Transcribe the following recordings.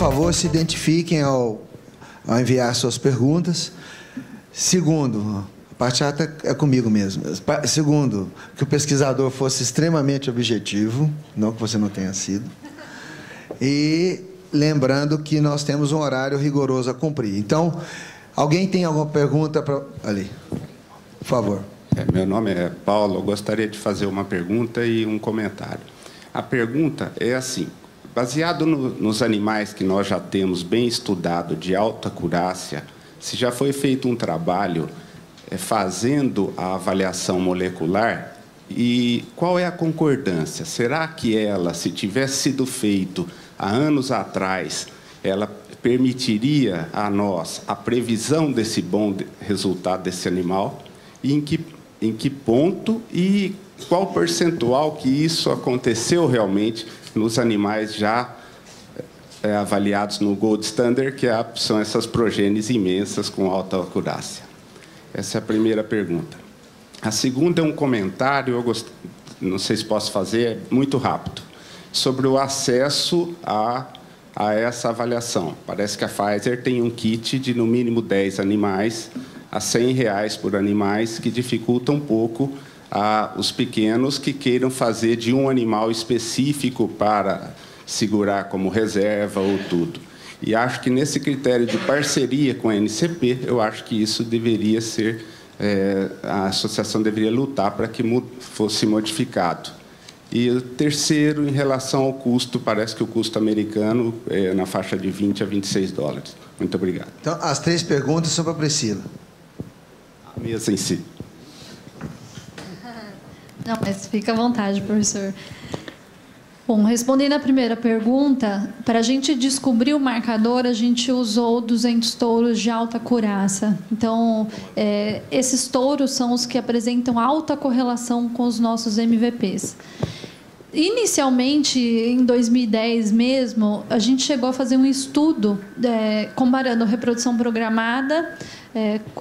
favor, se identifiquem ao enviar suas perguntas. Segundo, a parte chata é comigo mesmo. Segundo, que o pesquisador fosse extremamente objetivo, não que você não tenha sido. E lembrando que nós temos um horário rigoroso a cumprir. Então, alguém tem alguma pergunta para... Ali, por favor. Meu nome é Paulo, eu gostaria de fazer uma pergunta e um comentário. A pergunta é assim: baseado nos animais que nós já temos bem estudado, de alta acurácia, se já foi feito um trabalho fazendo a avaliação molecular, e qual é a concordância? Será que ela, se tivesse sido feito há anos atrás, ela permitiria a nós a previsão desse bom resultado desse animal? E em que ponto e qual percentual que isso aconteceu realmente nos animais já avaliados no Gold Standard, que são essas progênies imensas com alta acurácia? Essa é a primeira pergunta. A segunda é um comentário, não sei se posso fazer, muito rápido, sobre o acesso a essa avaliação. Parece que a Pfizer tem um kit de, no mínimo, 10 animais, a R$100 por animais, que dificulta um pouco os pequenos que queiram fazer de um animal específico para segurar como reserva ou tudo. E acho que nesse critério de parceria com a NCP, eu acho que isso deveria ser, a associação deveria lutar para que fosse modificado. E o terceiro, em relação ao custo, parece que o custo americano é na faixa de $20 a $26. Muito obrigado. Então, as 3 perguntas são para a Priscila. A mesa em si. Não, mas fica à vontade, professor. Bom, respondendo à primeira pergunta, para a gente descobrir o marcador, a gente usou 200 touros de alta acurácia. Então, esses touros são os que apresentam alta correlação com os nossos MVPs. Inicialmente, em 2010 mesmo, a gente chegou a fazer um estudo comparando a reprodução programada,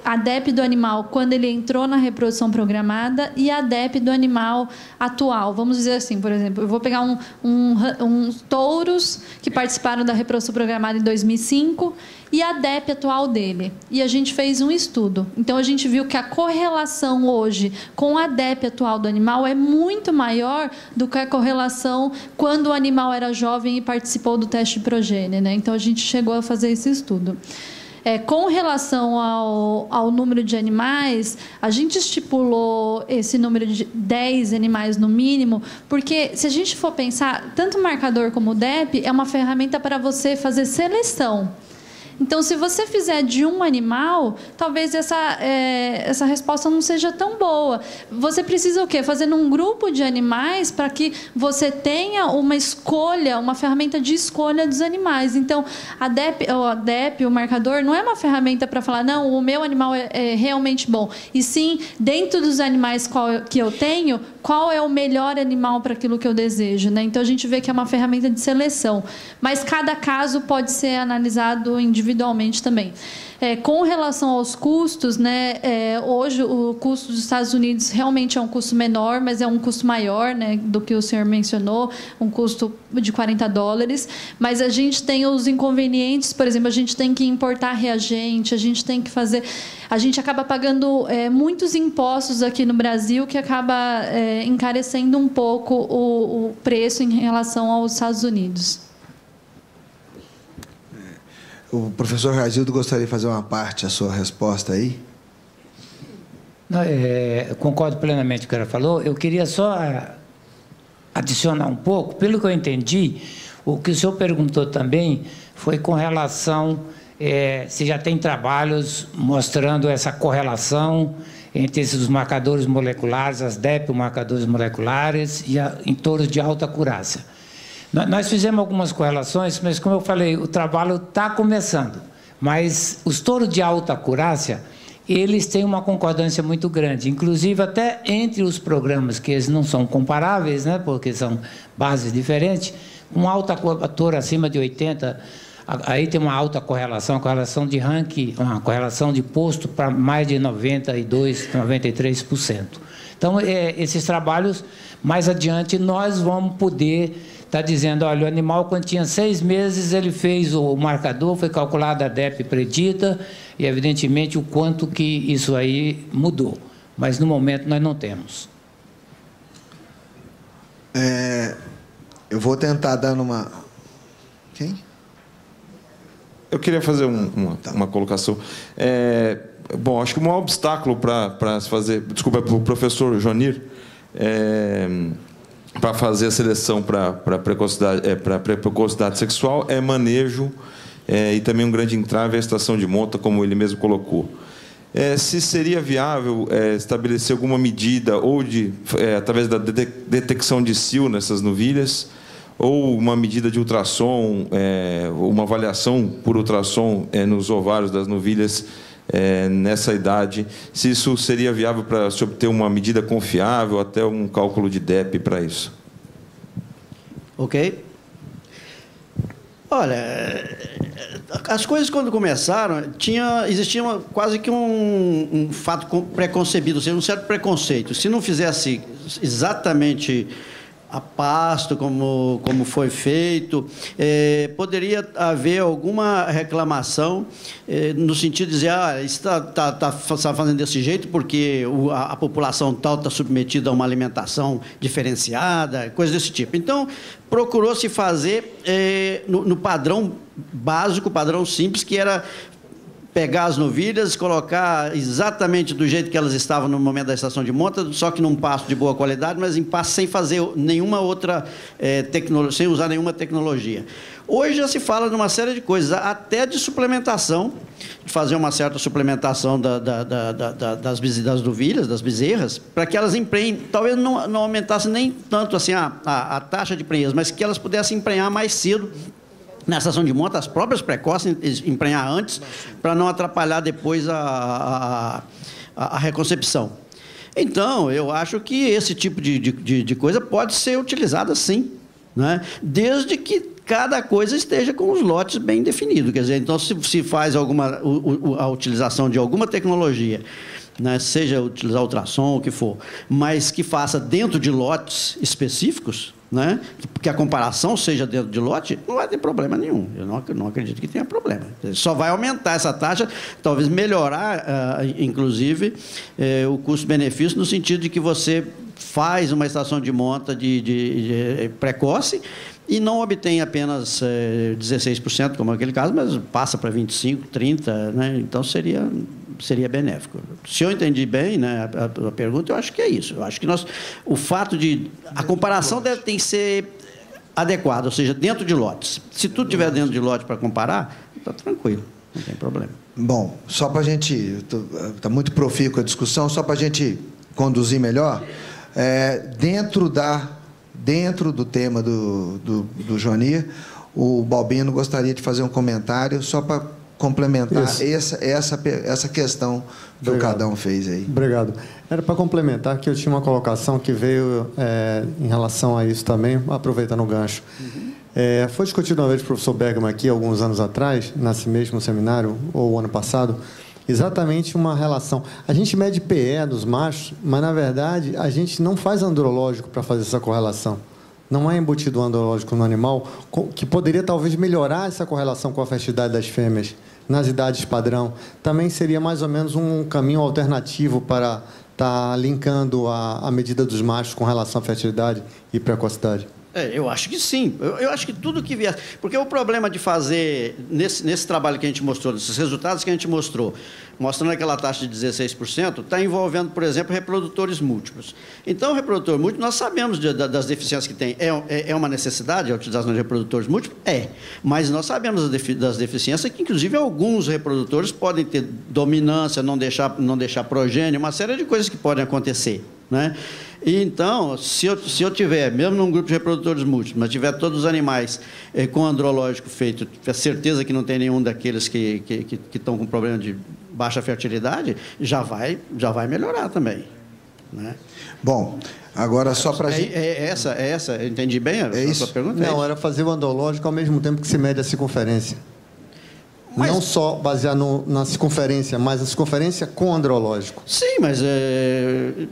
a DEP do animal quando ele entrou na reprodução programada e a DEP do animal atual. Vamos dizer assim, por exemplo, eu vou pegar uns touros que participaram da reprodução programada em 2005 e a DEP atual dele. E a gente fez um estudo. Então, a gente viu que a correlação hoje com a DEP atual do animal é muito maior do que a correlação quando o animal era jovem e participou do teste de progênie, né? Então, a gente chegou a fazer esse estudo. Com relação ao número de animais, a gente estipulou esse número de 10 animais no mínimo, porque, se a gente for pensar, tanto o marcador como o DEP é uma ferramenta para você fazer seleção. Então, se você fizer de um animal, talvez essa resposta não seja tão boa. Você precisa o quê? Fazer um grupo de animais para que você tenha uma escolha, uma ferramenta de escolha dos animais. Então, a DEP, o marcador, não é uma ferramenta para falar, não, o meu animal é realmente bom. E sim, dentro dos animais que eu tenho, qual é o melhor animal para aquilo que eu desejo, né? Então, a gente vê que é uma ferramenta de seleção. Mas cada caso pode ser analisado individualmente também. Com relação aos custos, né, hoje o custo dos Estados Unidos realmente é um custo menor, mas é um custo maior, né, do que o senhor mencionou, um custo de $40. Mas a gente tem os inconvenientes, por exemplo, a gente tem que importar reagente, a gente acaba pagando muitos impostos aqui no Brasil, que acaba encarecendo um pouco o preço em relação aos Estados Unidos. O professor Razildo gostaria de fazer uma parte da sua resposta aí? Não, concordo plenamente com o que ela falou. Eu queria só adicionar um pouco. Pelo que eu entendi, o que o senhor perguntou também foi com relação se já tem trabalhos mostrando essa correlação entre esses marcadores moleculares, as DEP, marcadores moleculares, e em touros de alta acurácia. Nós fizemos algumas correlações, mas, como eu falei, o trabalho está começando. Mas os touros de alta acurácia, eles têm uma concordância muito grande. Inclusive, até entre os programas, que eles não são comparáveis, né, porque são bases diferentes, um alta touro acima de 80, aí tem uma alta correlação, a correlação de ranking, uma correlação de posto para mais de 92%, 93%. Então, esses trabalhos, mais adiante, nós vamos poder está dizendo, olha, o animal, quando tinha 6 meses, ele fez o marcador, foi calculada a DEP predita, e, evidentemente, o quanto que isso aí mudou. Mas, no momento, nós não temos. Eu vou tentar dar uma... Quem? Eu queria fazer uma colocação. Bom, acho que o maior obstáculo para se fazer... Desculpa, para o professor Joanir, para fazer a seleção para precocidade sexual é manejo e também um grande entrave é a estação de monta, como ele mesmo colocou. Se seria viável estabelecer alguma medida ou através da detecção de cio nessas novilhas, ou uma medida de ultrassom, uma avaliação por ultrassom nos ovários das novilhas nessa idade, se isso seria viável para se obter uma medida confiável, até um cálculo de DEP para isso. Ok. Olha, as coisas quando começaram, existia quase que um fato preconcebido, ou seja, um certo preconceito. Se não fizesse exatamente a pasto, como foi feito, poderia haver alguma reclamação no sentido de dizer, está fazendo desse jeito porque a população tal está submetida a uma alimentação diferenciada, coisas desse tipo. Então, procurou-se fazer no padrão básico, padrão simples, que era pegar as novilhas, colocar exatamente do jeito que elas estavam no momento da estação de monta, só que num pasto de boa qualidade, mas em pasto sem fazer nenhuma outra tecnologia, sem usar nenhuma tecnologia. Hoje já se fala de uma série de coisas, até de suplementação, de fazer uma certa suplementação das novilhas, das bezerras, para que elas emprenhem, talvez não aumentasse nem tanto assim a taxa de prenhez, mas que elas pudessem emprenhar mais cedo na estação de monta, as próprias precoces, emprenhar antes, para não atrapalhar depois a reconcepção. Então, eu acho que esse tipo de coisa pode ser utilizada sim, né? Desde que cada coisa esteja com os lotes bem definidos. Quer dizer, então, se faz a utilização de alguma tecnologia, né, seja utilizar ultrassom, o que for, mas que faça dentro de lotes específicos, né, que a comparação seja dentro de lote, não vai ter problema nenhum. Eu não acredito que tenha problema. Só vai aumentar essa taxa, talvez melhorar, inclusive, o custo-benefício, no sentido de que você faz uma estação de monta de precoce e não obtém apenas 16%, como é aquele caso, mas passa para 25%, 30%, né? Então seria benéfico. Se eu entendi bem, né, a pergunta, eu acho que é isso. Eu acho que o fato de... A comparação tem que ser adequada, ou seja, dentro de lotes. Se tudo estiver dentro de lote para comparar, está tranquilo, não tem problema. Bom, só para a gente... Está muito profícua a discussão, só para a gente conduzir melhor, dentro do tema do Joanir, o Balbino gostaria de fazer um comentário só para complementar essa questão que o Cadão fez aí. Obrigado. Era para complementar que eu tinha uma colocação que veio em relação a isso também, aproveitando o gancho. Foi discutido uma vez com o professor Bergman aqui, alguns anos atrás, nesse mesmo seminário, ou ano passado, exatamente uma relação. A gente mede PE dos machos, mas, na verdade, a gente não faz andrológico para fazer essa correlação. Não é embutido andrológico no animal, que poderia, talvez, melhorar essa correlação com a fertilidade das fêmeas nas idades padrão. Também seria, mais ou menos, um caminho alternativo para estar linkando a medida dos machos com relação à fertilidade e precocidade. Eu acho que sim. Eu acho que tudo que vier... Porque o problema de fazer, nesse trabalho que a gente mostrou, nesses resultados que a gente mostrou, mostrando aquela taxa de 16%, está envolvendo, por exemplo, reprodutores múltiplos. Então, o reprodutor múltiplo, nós sabemos das deficiências que tem. É uma necessidade a utilização de reprodutores múltiplos? Mas nós sabemos das deficiências que, inclusive, alguns reprodutores podem ter dominância, não deixar progênio, uma série de coisas que podem acontecer, né? Então, se eu tiver, mesmo num grupo de reprodutores múltiplos, mas tiver todos os animais com andrológico feito, tiver certeza que não tem nenhum daqueles que estão com problema de baixa fertilidade, já vai melhorar também, né? Bom, agora só para... essa, eu entendi bem a sua pergunta? Não, era fazer o andrológico ao mesmo tempo que se mede a circunferência. Não só basear na circunferência, mas a circunferência com andrológico. Sim, mas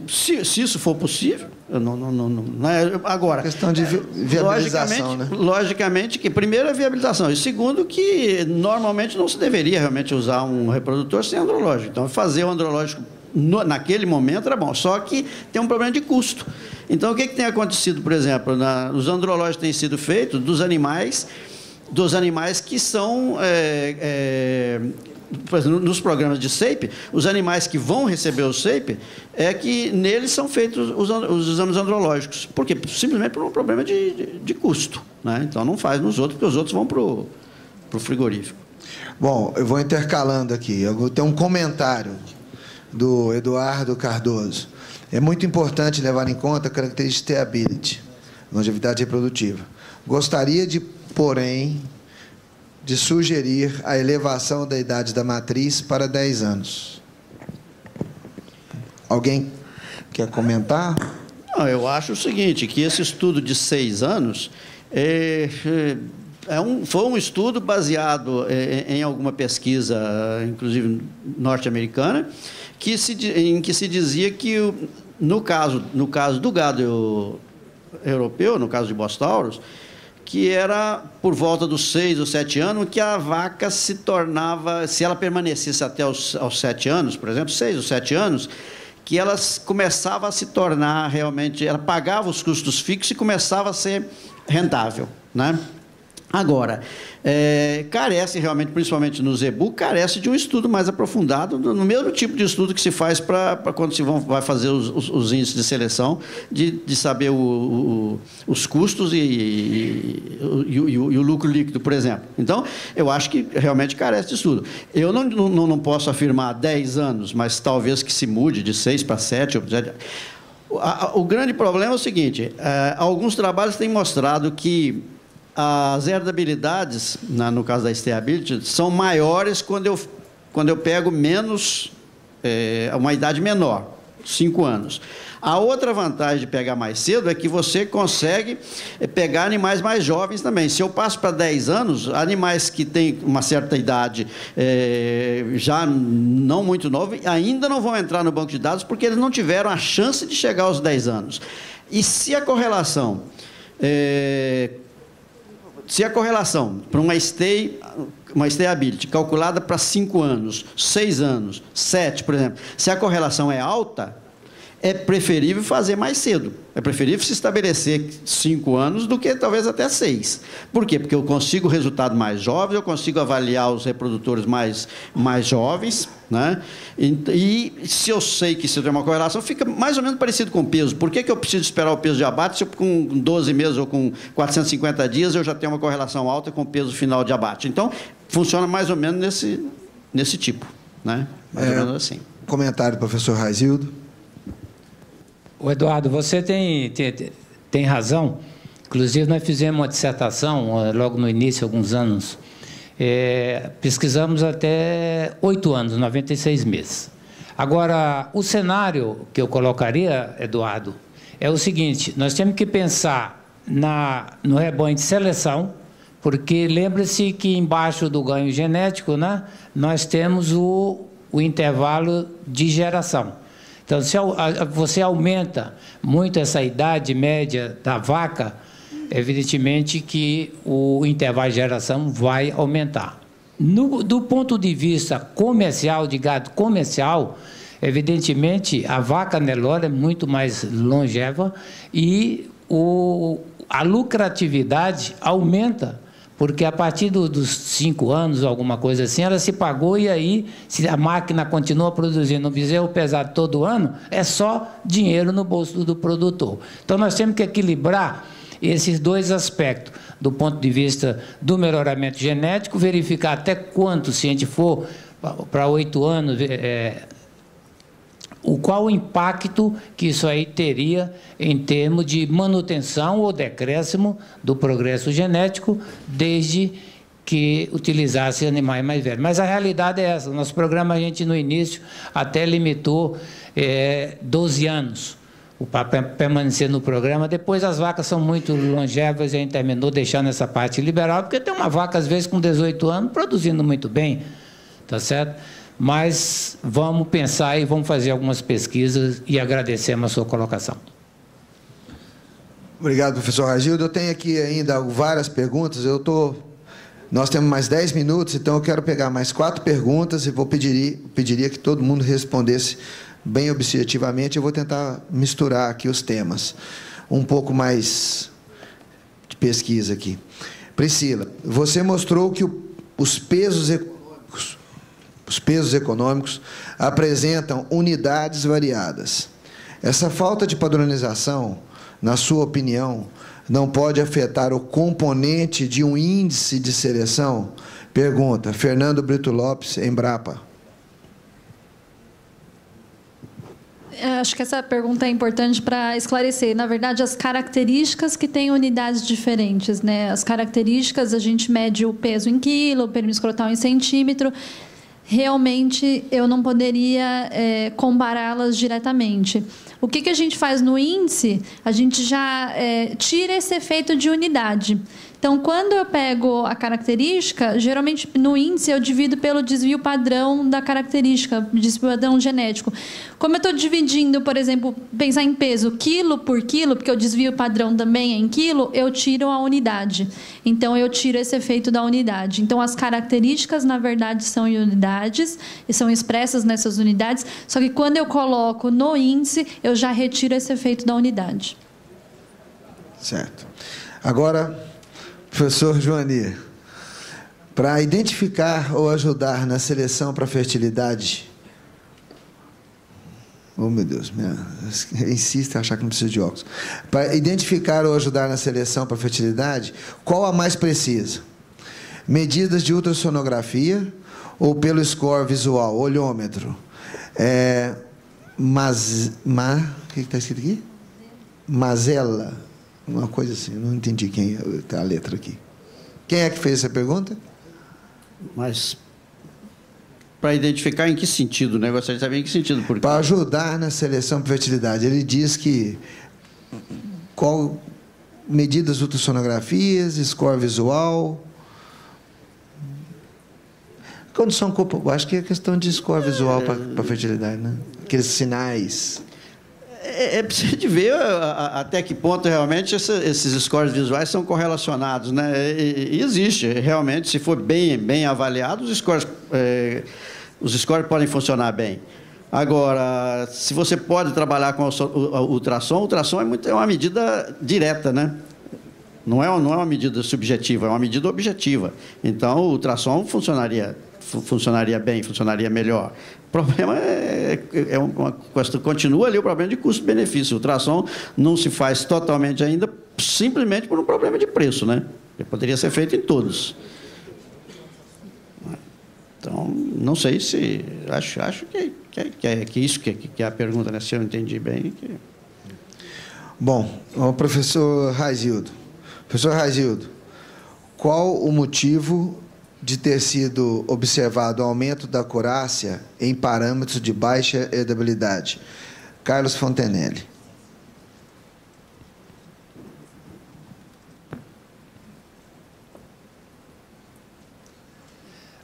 se isso for possível, não é, agora... Questão de viabilização, né? Logicamente que, primeiro, é viabilização. E, segundo, que normalmente não se deveria realmente usar um reprodutor sem andrológico. Então, fazer o andrológico naquele momento era bom. Só que tem um problema de custo. Então, o que tem acontecido, por exemplo? Os andrológicos têm sido feitos dos animais que são, por exemplo, nos programas de SEIP, os animais que vão receber o SEIP, é que neles são feitos os exames andrológicos. Por quê? Simplesmente por um problema de custo, né? Então, não faz nos outros, porque os outros vão para o frigorífico. Bom, eu vou intercalando aqui. Eu tenho um comentário do Eduardo Cardoso. É muito importante levar em conta a característica de steability, longevidade reprodutiva. Gostaria porém, de sugerir a elevação da idade da matriz para 10 anos. Alguém quer comentar? Não, eu acho o seguinte, que esse estudo de 6 anos foi um estudo baseado em alguma pesquisa, inclusive norte-americana, em que se dizia que, no caso do gado europeu, no caso de Bos Taurus, que era por volta dos 6 ou 7 anos que a vaca se tornava, se ela permanecesse até aos 7 anos, por exemplo, 6 ou 7 anos, que ela começava a se tornar realmente, ela pagava os custos fixos e começava a ser rentável, né? Agora, carece realmente, principalmente no zebu, carece de um estudo mais aprofundado, no mesmo tipo de estudo que se faz para quando vai fazer os índices de seleção, de saber os custos e o lucro líquido, por exemplo. Então, eu acho que realmente carece de estudo. Eu não posso afirmar 10 anos, mas talvez que se mude de 6 para 7. O grande problema é o seguinte, alguns trabalhos têm mostrado que as herdabilidades, no caso da steability, são maiores quando eu pego uma idade menor, 5 anos. A outra vantagem de pegar mais cedo é que você consegue pegar animais mais jovens também. Se eu passo para 10 anos, animais que têm uma certa idade já não muito nova, ainda não vão entrar no banco de dados porque eles não tiveram a chance de chegar aos 10 anos. E se a correlação para uma stayability calculada para 5 anos, 6 anos, 7, por exemplo, se a correlação é alta, é preferível fazer mais cedo. É preferível se estabelecer 5 anos do que talvez até 6. Por quê? Porque eu consigo resultado mais jovem, eu consigo avaliar os reprodutores mais jovens, né? E se eu sei que se tem uma correlação, fica mais ou menos parecido com o peso. Por que eu preciso esperar o peso de abate se eu, com 12 meses ou com 450 dias eu já tenho uma correlação alta com o peso final de abate? Então, funciona mais ou menos nesse tipo, né? Mais ou menos assim. Comentário do professor Raizildo. O Eduardo, você tem razão. Inclusive, nós fizemos uma dissertação, logo no início, alguns anos. Pesquisamos até 8 anos, 96 meses. Agora, o cenário que eu colocaria, Eduardo, é o seguinte: nós temos que pensar no rebanho de seleção, porque lembre-se que embaixo do ganho genético, né, nós temos o intervalo de geração. Então, se você aumenta muito essa idade média da vaca, evidentemente que o intervalo de geração vai aumentar. Do ponto de vista comercial, de gado comercial, evidentemente a vaca Nelore é muito mais longeva e a lucratividade aumenta, porque a partir dos 5 anos, alguma coisa assim, ela se pagou, e aí, se a máquina continua produzindo um bezerro pesado todo ano, é só dinheiro no bolso do produtor. Então, nós temos que equilibrar esses dois aspectos, do ponto de vista do melhoramento genético, verificar até quanto, se a gente for para 8 anos, qual o impacto que isso aí teria em termos de manutenção ou decréscimo do progresso genético, desde que utilizasse animais mais velhos. Mas a realidade é essa. Nosso programa, a gente, no início, até limitou 12 anos. para permanecer no programa. Depois as vacas são muito longevas e a gente terminou deixando essa parte liberal, porque tem uma vaca, às vezes, com 18 anos, produzindo muito bem, tá certo? Mas vamos pensar e vamos fazer algumas pesquisas e agradecemos a sua colocação. Obrigado, professor Ragildo. Eu tenho aqui ainda várias perguntas. Nós temos mais 10 minutos, então eu quero pegar mais 4 perguntas e pediria que todo mundo respondesse bem objetivamente. Eu vou tentar misturar aqui os temas. Um pouco mais de pesquisa aqui. Priscila, você mostrou que os pesos econômicos apresentam unidades variadas. Essa falta de padronização, na sua opinião, não pode afetar o componente de um índice de seleção? Pergunta, Fernando Brito Lopes, Embrapa. Acho que essa pergunta é importante para esclarecer. Na verdade, as características que têm unidades diferentes, né? As características, a gente mede o peso em quilo, o perímetro escrotal em centímetro. Realmente, eu não poderia compará-las diretamente. O que a gente faz no índice? A gente já tira esse efeito de unidade. Então, quando eu pego a característica, geralmente no índice eu divido pelo desvio padrão da característica, desvio padrão genético. Como eu estou dividindo, por exemplo, pensar em peso quilo por quilo, porque o desvio padrão também é em quilo, eu tiro a unidade. Então, eu tiro esse efeito da unidade. Então, as características, na verdade, são em unidades e são expressas nessas unidades, só que quando eu coloco no índice, eu já retiro esse efeito da unidade. Certo. Agora, professor Joanir, para identificar ou ajudar na seleção para fertilidade... Oh, meu Deus, eu insisto em achar que não precisa de óculos. Para identificar ou ajudar na seleção para fertilidade, qual a mais precisa? Medidas de ultrassonografia ou pelo score visual, olhômetro? O que está escrito aqui? Mazela. Uma coisa assim, não entendi quem está a letra aqui. Quem é que fez essa pergunta? Mas, para identificar em que sentido, né? Gostaria de saber em que sentido. Porque... Para ajudar na seleção para fertilidade. Ele diz que medidas de ultrassonografias, score visual... Condição corporal, acho que é questão de score visual para fertilidade, né? Aqueles sinais... É preciso de ver até que ponto realmente esses scores visuais são correlacionados, né? E existe, realmente, se for bem avaliado, os scores podem funcionar bem. Agora, se você pode trabalhar com o ultrassom é uma medida direta, né? Não é uma medida subjetiva, é uma medida objetiva. Então, o ultrassom funcionaria bem, funcionaria melhor. O problema continua ali o problema de custo-benefício. O ultrassom não se faz totalmente ainda, simplesmente por um problema de preço, né? Ele poderia ser feito em todos. Então, não sei se... Acho que isso que é a pergunta, né? Se eu entendi bem. Bom, o professor Ragildo. Professor Ragildo, qual o motivo de ter sido observado o aumento da acurácia em parâmetros de baixa herdabilidade? Carlos Fontenelle.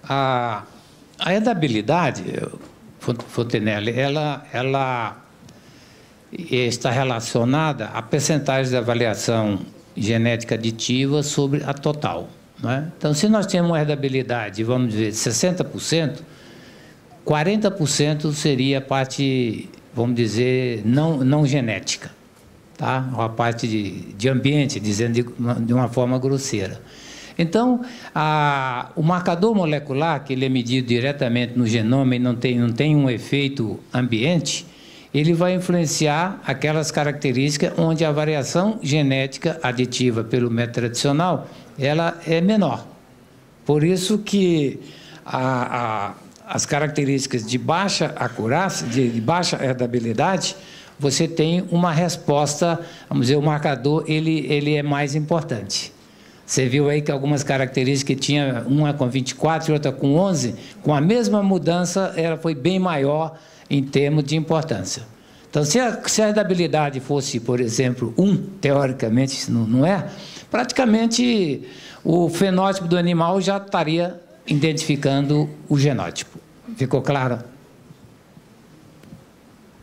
A herdabilidade, Fontenelle, ela está relacionada à percentagem de avaliação genética aditiva sobre a total. Não é? Então, se nós temos uma herdabilidade, vamos dizer, de 60%, 40% seria a parte, vamos dizer, não genética, tá? A parte de ambiente, dizendo de uma forma grosseira. Então, o marcador molecular, que ele é medido diretamente no genoma e não tem um efeito ambiente, ele vai influenciar aquelas características onde a variação genética aditiva pelo método tradicional ela é menor. Por isso que as características de baixa acurácia, de baixa herdabilidade, você tem uma resposta, vamos dizer, o marcador ele é mais importante. Você viu aí que algumas características que tinha uma com 24 e outra com 11, com a mesma mudança, ela foi bem maior em termos de importância. Então, se a herdabilidade fosse, por exemplo, 1, teoricamente, não é, praticamente o fenótipo do animal já estaria identificando o genótipo. Ficou claro?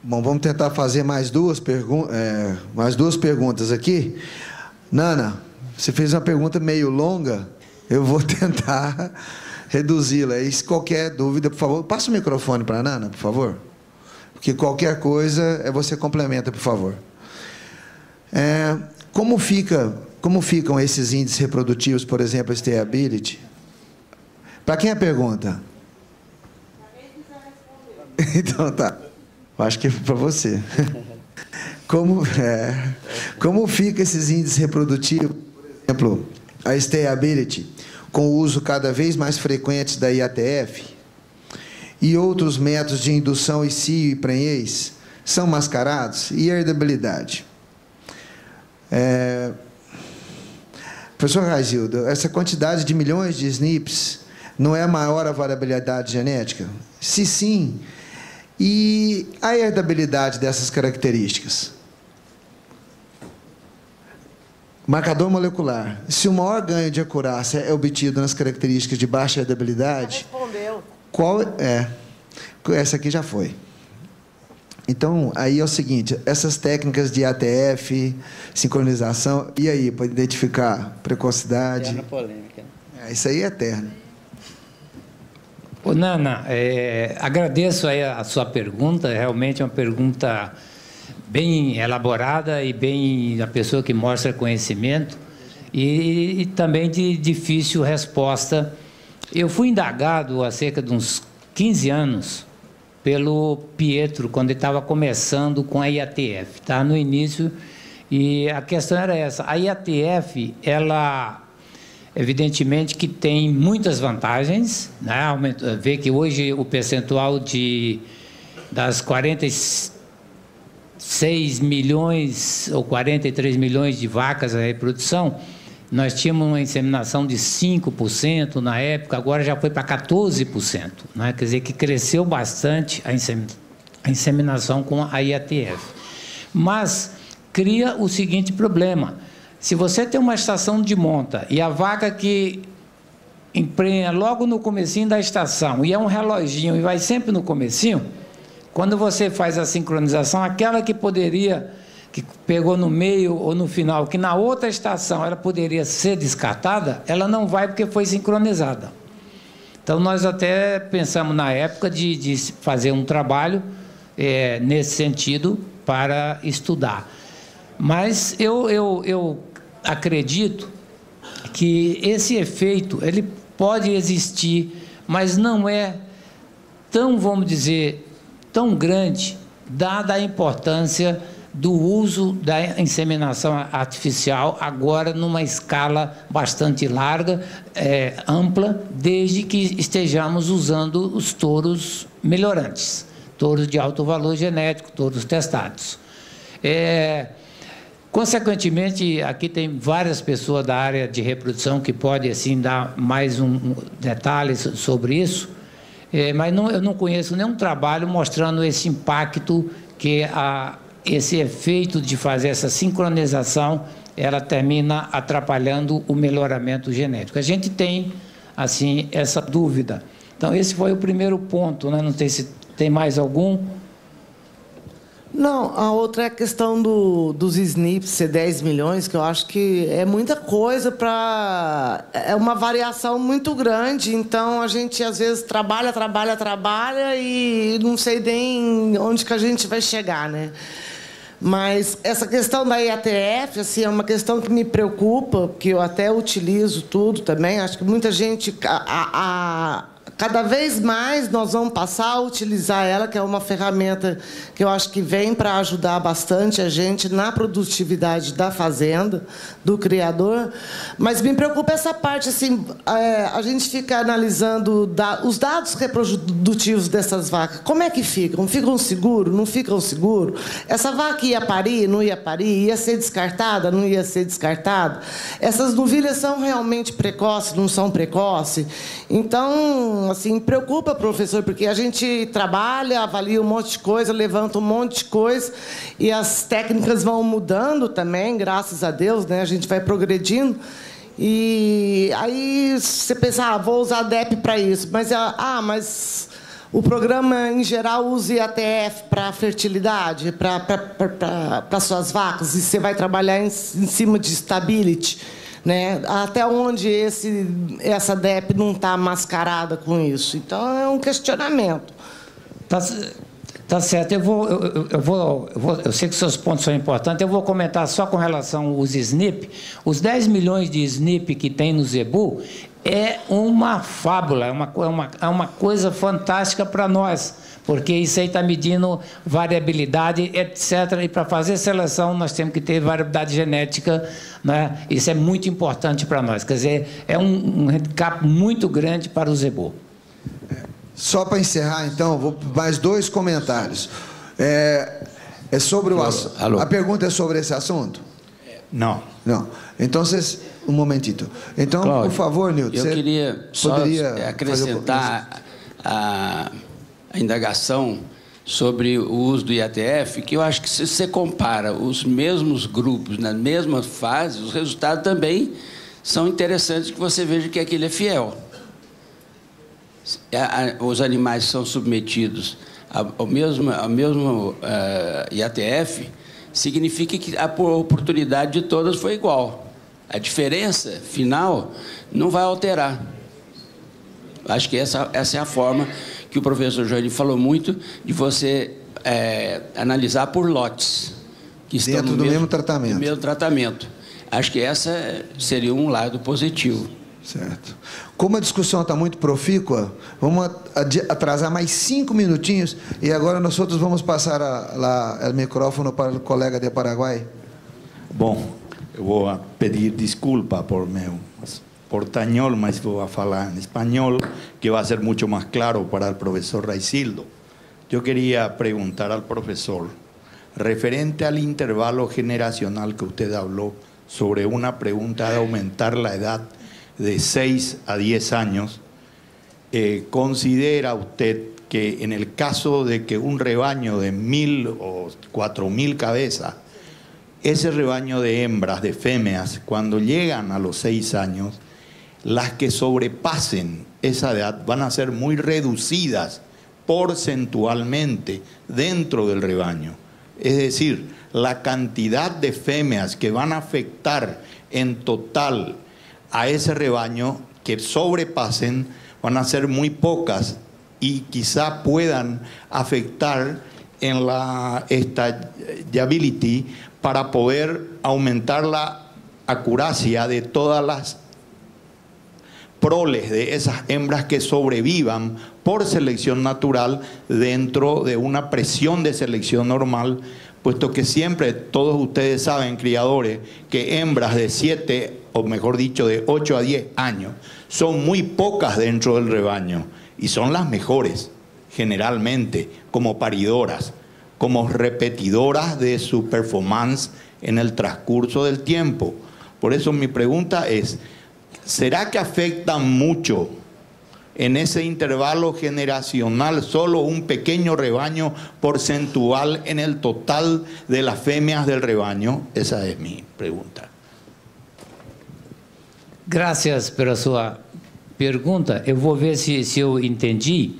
Bom, vamos tentar fazer mais duas perguntas aqui. Nana, você fez uma pergunta meio longa, eu vou tentar reduzi-la. E se qualquer dúvida, por favor, passa o microfone para a Nana, por favor. Porque qualquer coisa, você complementa, por favor. Como ficam esses índices reprodutivos, por exemplo, stability? Para quem é a pergunta? Então tá. Acho que é para você. Como ficam esses índices reprodutivos, por exemplo, a stability, com o uso cada vez mais frequente da IATF? E outros métodos de indução e cio e prenhez são mascarados? E a herdabilidade? Professor Raizildo, essa quantidade de milhões de SNPs não é maior a variabilidade genética? Se sim, e a herdabilidade dessas características? Marcador molecular. Se o maior ganho de acurácia é obtido nas características de baixa herdabilidade... Respondeu. Qual é? Essa aqui já foi. Então, aí é o seguinte, essas técnicas de ATF, sincronização, e aí, para identificar precocidade? Eterna polêmica. Isso aí é eterno. Ô, Nana, agradeço aí a sua pergunta, realmente é uma pergunta bem elaborada e bem a pessoa que mostra conhecimento e também de difícil resposta. Eu fui indagado há cerca de uns 15 anos pelo Pietro, quando ele estava começando com a IATF, tá? No início, e a questão era essa. A IATF, ela, evidentemente, que tem muitas vantagens, né? Vê que hoje o percentual das 46 milhões ou 43 milhões de vacas à reprodução, nós tínhamos uma inseminação de 5% na época, agora já foi para 14%. Né? Quer dizer, que cresceu bastante a inseminação com a IATF. Mas cria o seguinte problema. Se você tem uma estação de monta e a vaca que emprenha logo no comecinho da estação e é um reloginho e vai sempre no comecinho, quando você faz a sincronização, aquela que pegou no meio ou no final, que na outra estação ela poderia ser descartada, ela não vai porque foi sincronizada. Então, nós até pensamos na época de fazer um trabalho nesse sentido para estudar. Mas eu acredito que esse efeito ele pode existir, mas não é tão, vamos dizer, tão grande, dada a importância do uso da inseminação artificial, agora numa escala bastante larga, ampla, desde que estejamos usando os touros melhorantes, touros de alto valor genético, touros testados. Consequentemente, aqui tem várias pessoas da área de reprodução que podem assim, dar mais detalhes sobre isso, mas eu não conheço nenhum trabalho mostrando esse impacto que esse efeito de fazer essa sincronização, ela termina atrapalhando o melhoramento genético. A gente tem, assim, essa dúvida. Então, esse foi o primeiro ponto, né? Não sei se tem mais algum. Não, a outra é a questão dos SNPs ser 10 milhões, que eu acho que é muita coisa para... É uma variação muito grande, então a gente, às vezes, trabalha e não sei nem onde que a gente vai chegar, né? Mas essa questão da IATF, assim, é uma questão que me preocupa, que eu até utilizo tudo também. Acho que muita gente... Cada vez mais nós vamos passar a utilizar ela, que é uma ferramenta que eu acho que vem para ajudar bastante a gente na produtividade da fazenda, do criador. Mas me preocupa essa parte, assim, a gente fica analisando os dados reprodutivos dessas vacas. Como é que ficam? Ficam seguros? Não ficam seguros? Essa vaca ia parir? Não ia parir? Ia ser descartada? Não ia ser descartada? Essas novilhas são realmente precoces? Não são precoces? Então, assim, preocupa, professor, porque a gente trabalha, avalia um monte de coisa, levanta um monte de coisa, e as técnicas vão mudando também, graças a Deus, né? A gente vai progredindo. E aí você pensa, vou usar a DEP para isso, mas o programa em geral usa IATF para fertilidade, para suas vacas, e você vai trabalhar em cima de stability, né? Até onde essa DEP não está mascarada com isso? Então é um questionamento. Tá certo. Eu sei que seus pontos são importantes. Eu vou comentar só com relação aos SNP. Os 10 milhões de SNP que tem no Zebu é uma fábula, é uma coisa fantástica para nós, porque isso aí está medindo variabilidade, etc. E para fazer seleção nós temos que ter variabilidade genética, né? Isso é muito importante para nós. Quer dizer, é um handicap muito grande para o Zebu. Só para encerrar, então, vou mais 2 comentários. É sobre o assunto. A pergunta é sobre esse assunto? Não. Não. Então, um momentito. Então, Cláudio, por favor, Nilton. Eu queria só acrescentar a indagação sobre o uso do IATF, que eu acho que se você compara os mesmos grupos nas mesmas fases, os resultados também são interessantes, que você veja que aquilo é fiel. Os animais são submetidos ao mesmo IATF, significa que a oportunidade de todas foi igual. A diferença final não vai alterar. Acho que essa é a forma que o professor Joaquim falou muito, de você analisar por lotes. Que estão dentro do mesmo tratamento. Do mesmo tratamento. Acho que essa seria um lado positivo. Certo. Como a discussão está muito profícua, vamos atrasar mais 5 minutinhos e agora nós outros vamos passar o microfone para o colega de Paraguai. Bom, eu vou pedir desculpa por meu portanhol, mas vou falar em espanhol, que vai ser muito mais claro para o professor Raisildo. Eu queria perguntar ao professor, referente ao intervalo generacional que você falou, sobre uma pergunta de aumentar a idade de 6 a 10 años, ¿considera usted que en el caso de que un rebaño de 1.000 o 4.000 cabezas, ese rebaño de hembras, de fémeas, cuando llegan a los 6 años, las que sobrepasen esa edad van a ser muy reducidas porcentualmente dentro del rebaño? Es decir, la cantidad de fémeas que van a afectar en total a ese rebaño que sobrepasen van a ser muy pocas y quizá puedan afectar en la stability para poder aumentar la acuracia de todas las proles de esas hembras que sobrevivan por selección natural dentro de una presión de selección normal, puesto que siempre, todos ustedes saben, criadores, que hembras de 7, o mejor dicho, de 8 a 10 años, son muy pocas dentro del rebaño y son las mejores, generalmente, como paridoras, como repetidoras de su performance en el transcurso del tiempo. Por eso mi pregunta es, ¿será que afectan mucho en ese intervalo generacional solo un pequeño rebaño porcentual en el total de las fêmeas del rebaño? Esa es mi pregunta. Graças pela sua pergunta. Eu vou ver se eu entendi.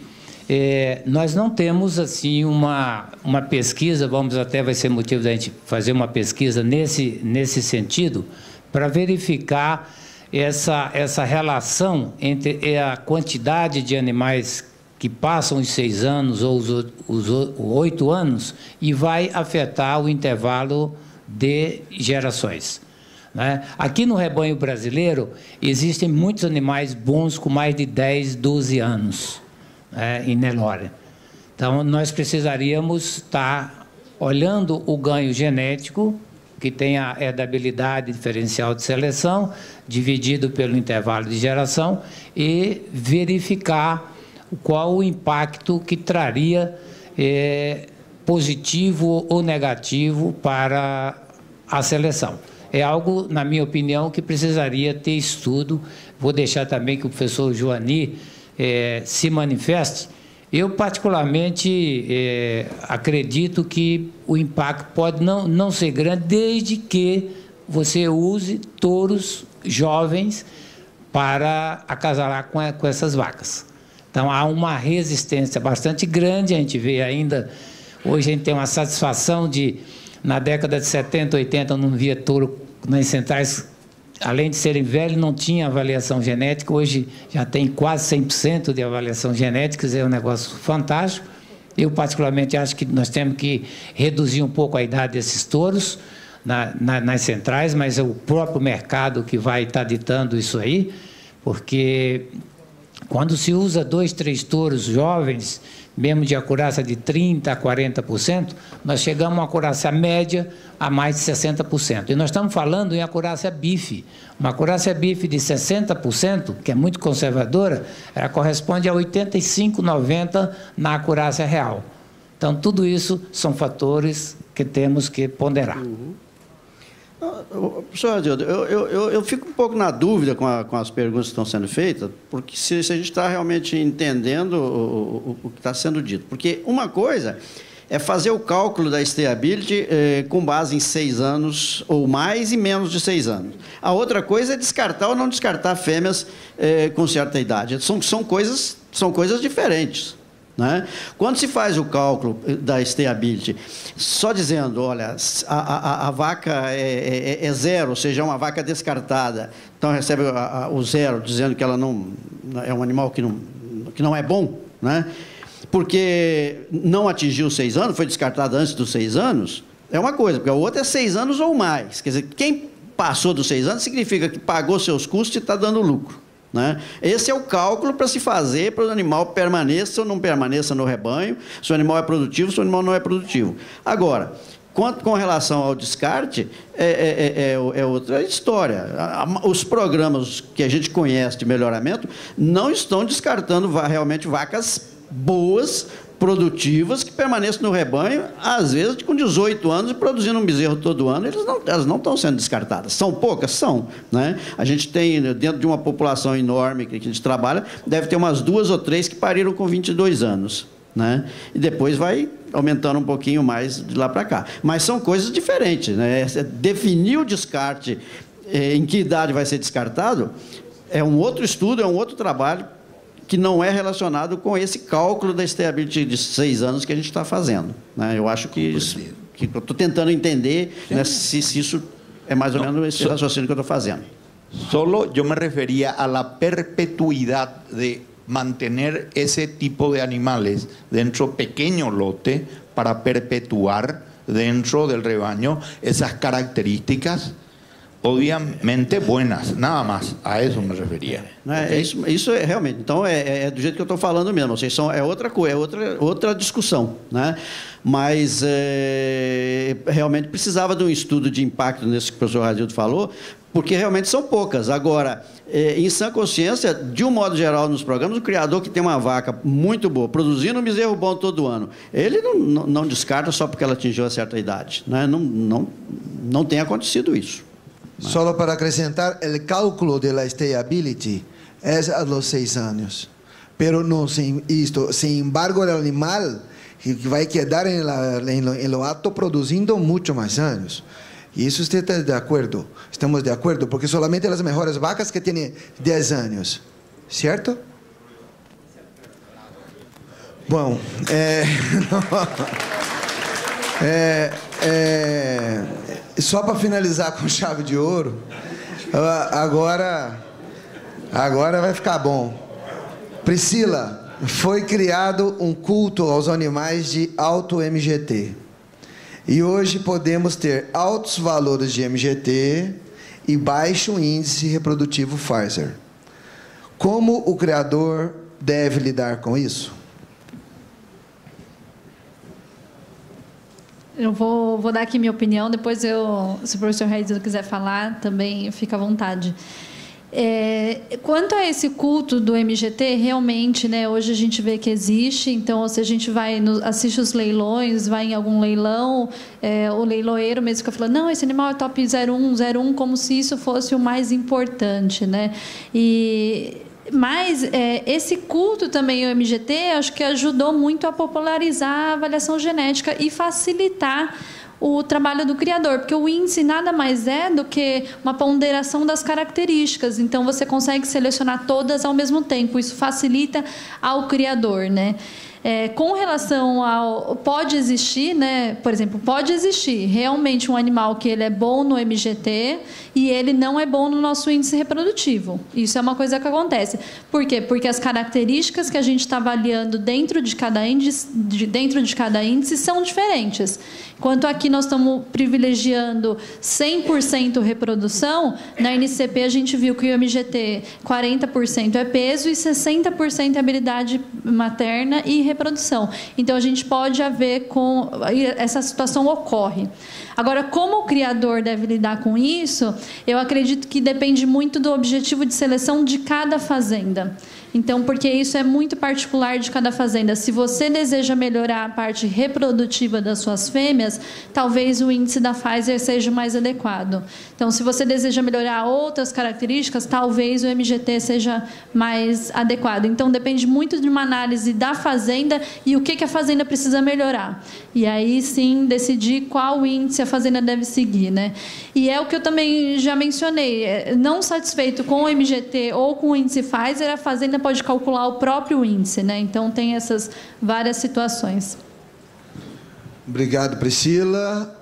Nós não temos assim uma pesquisa, vai ser motivo da gente fazer uma pesquisa nesse sentido, para verificar essa relação entre a quantidade de animais que passam os 6 anos ou os 8 anos e vai afetar o intervalo de gerações, né? Aqui no rebanho brasileiro existem muitos animais bons com mais de 10, 12 anos, né, em Nelore. Então, nós precisaríamos estar olhando o ganho genético, que tem a herdabilidade diferencial de seleção, dividido pelo intervalo de geração, e verificar qual o impacto que traria positivo ou negativo para a seleção. É algo, na minha opinião, que precisaria ter estudo. Vou deixar também que o professor Joani se manifeste, eu particularmente acredito que o impacto pode não ser grande, desde que você use touros jovens para acasalar com essas vacas. Então, há uma resistência bastante grande, a gente vê ainda, hoje a gente tem uma satisfação de, na década de 70, 80, eu não via touro nas centrais, além de serem velhos, não tinha avaliação genética, hoje já tem quase 100% de avaliação genética, é um negócio fantástico. Eu, particularmente, acho que nós temos que reduzir um pouco a idade desses touros nas centrais, mas é o próprio mercado que vai estar ditando isso aí, porque quando se usa 2, 3 touros jovens, mesmo de acurácia de 30% a 40%, nós chegamos a uma acurácia média a mais de 60%. E nós estamos falando em acurácia bife. Uma acurácia bife de 60%, que é muito conservadora, ela corresponde a 85%, 90% na acurácia real. Então, tudo isso são fatores que temos que ponderar. Professor Adildo, eu fico um pouco na dúvida com as perguntas que estão sendo feitas, porque se a gente está realmente entendendo o que está sendo dito. Porque uma coisa é fazer o cálculo da stability com base em 6 anos ou mais e menos de 6 anos. A outra coisa é descartar ou não descartar fêmeas com certa idade. São coisas diferentes. Né? Quando se faz o cálculo da stability, só dizendo, olha, a vaca é zero, ou seja, é uma vaca descartada, então recebe o zero, dizendo que ela não é um animal que não é bom, né? Porque não atingiu os 6 anos, foi descartada antes dos 6 anos, é uma coisa, porque a outra é 6 anos ou mais. Quer dizer, quem passou dos 6 anos significa que pagou seus custos e está dando lucro. Né? Esse é o cálculo para se fazer para o animal permaneça ou não permaneça no rebanho, se o animal é produtivo, se o animal não é produtivo. Agora, com relação ao descarte, é outra história. Os programas que a gente conhece de melhoramento não estão descartando realmente vacas boas, produtivas, que permaneçam no rebanho, às vezes com 18 anos e produzindo um bezerro todo ano, elas não estão sendo descartadas. São poucas? São. Né? A gente tem, dentro de uma população enorme que a gente trabalha, deve ter umas 2 ou 3 que pariram com 22 anos. Né? E depois vai aumentando um pouquinho mais de lá para cá. Mas são coisas diferentes. Né? Definir o descarte, em que idade vai ser descartado, é um outro estudo, é um outro trabalho, que não é relacionado com esse cálculo da stability de 6 anos que a gente está fazendo. Né? Eu acho que eu estou tentando entender, né, se isso é mais ou menos esse raciocínio que eu estou fazendo. Solo yo me refería a la perpetuidad de mantener ese tipo de animales dentro pequeño lote para perpetuar dentro del rebaño esas características obviamente buenas, nada mais, a isso me referia. Isso é realmente, então é do jeito que eu estou falando mesmo, ou seja, é outra coisa, é outra discussão, né? Mas realmente precisava de um estudo de impacto nesse que o professor Adildo falou, porque realmente são poucas. Agora, em sã consciência, de um modo geral nos programas, o criador que tem uma vaca muito boa, produzindo um bezerro bom todo ano, ele não descarta só porque ela atingiu uma certa idade, né? Não tem acontecido isso. Solo para acrescentar, o cálculo da stability é a los 6 anos. Pero no, sin embargo, o animal vai quedar em lo alto produzindo muito mais anos. E isso você está de acordo? Estamos de acordo, porque solamente as melhores vacas que têm 10 anos. Certo? Bom, só para finalizar com chave de ouro, agora vai ficar bom. Priscila, foi criado um culto aos animais de alto MGT. E hoje podemos ter altos valores de MGT e baixo índice reprodutivo Pfizer. Como o criador deve lidar com isso? Eu vou dar aqui minha opinião, depois se o professor Reis quiser falar, também fica à vontade. Quanto a esse culto do MGT, realmente, né, hoje a gente vê que existe, então se a gente assiste os leilões, vai em algum leilão, o leiloeiro mesmo fica falando, não, esse animal é top 01, como se isso fosse o mais importante, né? E Mas esse culto também, o MGT, acho que ajudou muito a popularizar a avaliação genética e facilitar o trabalho do criador, porque o índice nada mais é do que uma ponderação das características. Então, você consegue selecionar todas ao mesmo tempo. Isso facilita ao criador, né? Com relação ao... Pode existir, né? Por exemplo, pode existir realmente um animal que ele é bom no MGT e ele não é bom no nosso índice reprodutivo. Isso é uma coisa que acontece. Por quê? Porque as características que a gente está avaliando dentro de cada índice são diferentes. Enquanto aqui nós estamos privilegiando 100% reprodução, na NCP a gente viu que o MGT 40% é peso e 60% é habilidade materna e reprodução. Então, a gente pode haver com... Essa situação ocorre. Agora, como o criador deve lidar com isso, eu acredito que depende muito do objetivo de seleção de cada fazenda. Então, porque isso é muito particular de cada fazenda. Se você deseja melhorar a parte reprodutiva das suas fêmeas, talvez o índice da Pfizer seja mais adequado. Então, se você deseja melhorar outras características, talvez o MGT seja mais adequado. Então, depende muito de uma análise da fazenda e o que a fazenda precisa melhorar. E aí, sim, decidir qual índice a fazenda deve seguir, né? E é o que eu também já mencionei. Não satisfeito com o MGT ou com o índice Pfizer, a fazenda pode calcular o próprio índice, né? Então, tem essas várias situações. Obrigado, Priscila.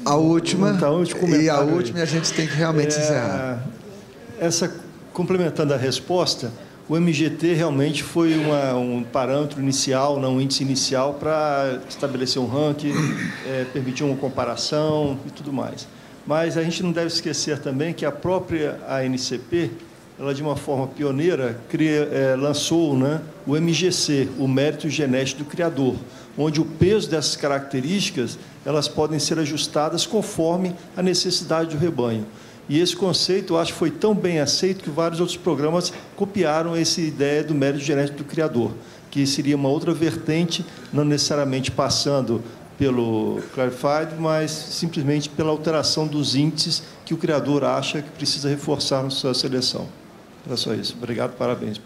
A última. E a última, a gente tem que realmente encerrar. Complementando a resposta, o MGT realmente foi um parâmetro inicial, um índice inicial para estabelecer um ranking, permitir uma comparação e tudo mais. Mas a gente não deve esquecer também que a própria ANCP, ela de uma forma pioneira, lançou, né, o MGC, o mérito genético do criador, onde o peso dessas características elas podem ser ajustadas conforme a necessidade do rebanho. E esse conceito, eu acho que foi tão bem aceito que vários outros programas copiaram essa ideia do mérito genético do criador, que seria uma outra vertente, não necessariamente passando pelo Clarified, mas simplesmente pela alteração dos índices que o criador acha que precisa reforçar na sua seleção. Era só isso. Obrigado, parabéns.